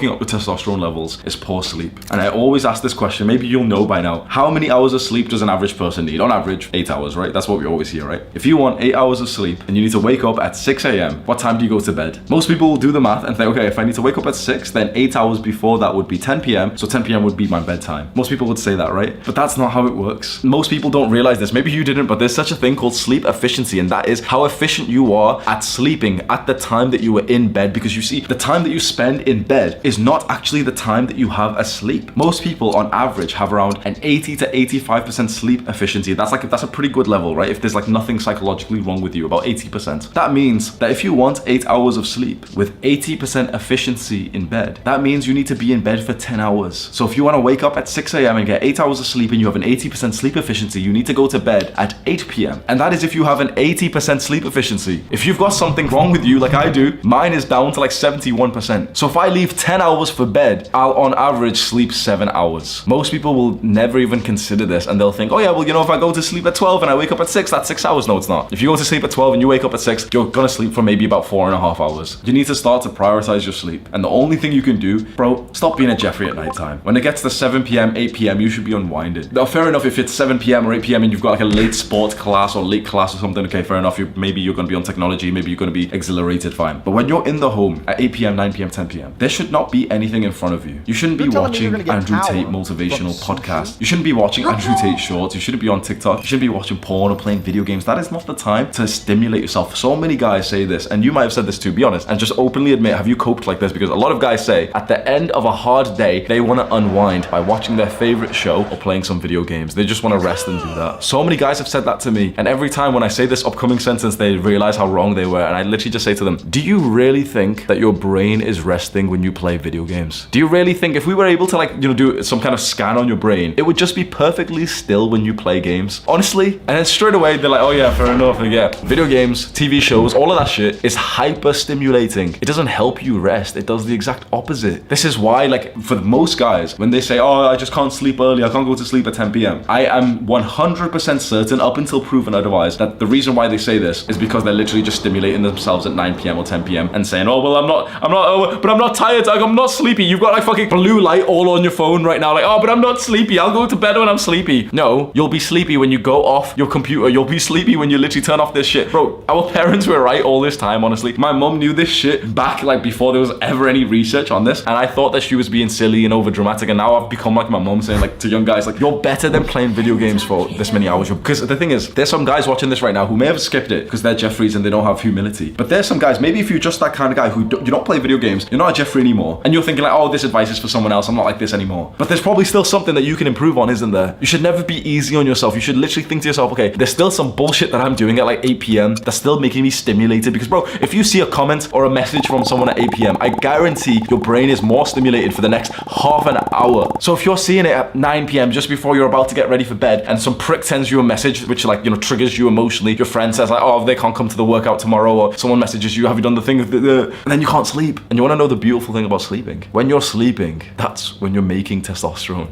fucking up with testosterone levels is poor sleep. And I always ask this question, maybe you'll know by now. How many hours of sleep does an average person need? On average, 8 hours, right? That's what we always hear, right? If you want 8 hours of sleep and you need to wake up at 6 a.m., what time do you go to bed? Most people will do the math and think, okay, if I need to wake up at 6, then 8 hours before that would be 10 p.m. So 10 p.m. would be my bedtime. Most people would say that, right? But that's not how it works. Most people don't realize this. Maybe you didn't, but there's such a thing called sleep efficiency, and that is how efficient you are at sleeping at the time that you were in bed. Because you see, the time that you spend in bed is not actually the time that you have asleep. Most people on average have around an 80 to 85% sleep efficiency. That's a pretty good level, right? If there's like nothing psychologically wrong with you, about 80%. That means that if you want 8 hours of sleep with 80% efficiency in bed, that means you need to be in bed for 10 hours. So if you want to wake up at 6 a.m. and get 8 hours of sleep and you have an 80% sleep efficiency, you need to go to bed at 8 p.m. And that is if you have an 80% sleep efficiency. If you've got something wrong with you like I do, mine is down to like 71%. So if I leave 10 hours for bed, I'll on average sleep 7 hours. Most people will never even consider this, and they'll think, oh yeah, well, you know, if I go to sleep at 12 and I wake up at 6, that's 6 hours. No, it's not. If you go to sleep at 12 and you wake up at 6, you're gonna sleep for maybe about 4.5 hours. You need to start to prioritize your sleep. And the only thing you can do, bro, stop being a Jeffrey at nighttime. When it gets to 7 p.m., 8 p.m., you should be unwinded. Now, fair enough, if it's 7 p.m. or 8 p.m. and you've got like a late sport class or late class or something, okay, fair enough. Maybe you're gonna be on technology, maybe you're gonna be exhilarated, fine. But when you're in the home at 8 p.m., 9 p.m., 10 p.m., there should not be anything in front of you. You shouldn't be watching Andrew Tate motivational podcasts. You shouldn't be watching Andrew Tate shorts. You shouldn't be on TikTok. You shouldn't be watching porn or playing video games. That is not the time to stimulate yourself. So many guys say this, and you might have said this too, be honest, and just openly admit, have you coped like this? Because a lot of guys say at the end of a hard day, they want to unwind by watching their favorite show or playing some video games. They just want to rest and do that. So many guys have said that to me, and every time when I say this upcoming sentence, they realize how wrong they were, and I literally just say to them, do you really think that your brain is resting when you play video games? Do you really think if we were able to like, you know, do some kind of scan on your brain, it would just be perfectly still when you play games? Honestly? And then straight away, they're like, oh yeah, fair enough. Yeah, video games, TV shows, all of that shit is hyper stimulating. It doesn't help you rest. It does the exact opposite. This is why, like, for most guys, when they say, oh, I just can't sleep early, I can't go to sleep at 10 p.m. I am 100% certain, up until proven otherwise, that the reason why they say this is because they're literally just stimulating themselves at 9 p.m. or 10 p.m. and saying, oh, well, but I'm not tired, I'm not sleepy. You've got like fucking blue light all on your phone right now, like, oh, but I'm not sleepy, I'll go to bed when I'm sleepy. No, you'll be sleepy when you go off your computer. You'll be sleepy when you literally turn off this shit. Bro, our parents were right all this time, honestly. My mom knew this shit back like before there was ever any research on this, and I thought that she was being silly and over dramatic, and now I've become like my mom saying like to young guys, like, you're better than playing video games for this many hours. Because the thing is, there's some guys watching this right now who may have skipped it because they're Jeffreys and they don't have humility. But there's some guys, maybe if you're just that kind of guy who you don't play video games, you're not a Jeffrey anymore, and you're thinking like, oh, this advice is for someone else, I'm not like this anymore. But there's probably still something that you can improve on, isn't there? You should never be easy on yourself. You should literally think to yourself, okay, there's still some bullshit that I'm doing at like 8 p.m. that's still making me stimulated. Because bro, if you see a comment or a message from someone at 8 p.m., I guarantee your brain is more stimulated for the next half an hour. So if you're seeing it at 9 p.m. just before you're about to get ready for bed, and some prick sends you a message which like, you know, triggers you emotionally, your friend says like, oh, they can't come to the workout tomorrow, or someone messages you, have you done the thing, and then you can't sleep. And you want to know the beautiful thing about sleeping? When you're sleeping, that's when you're making testosterone.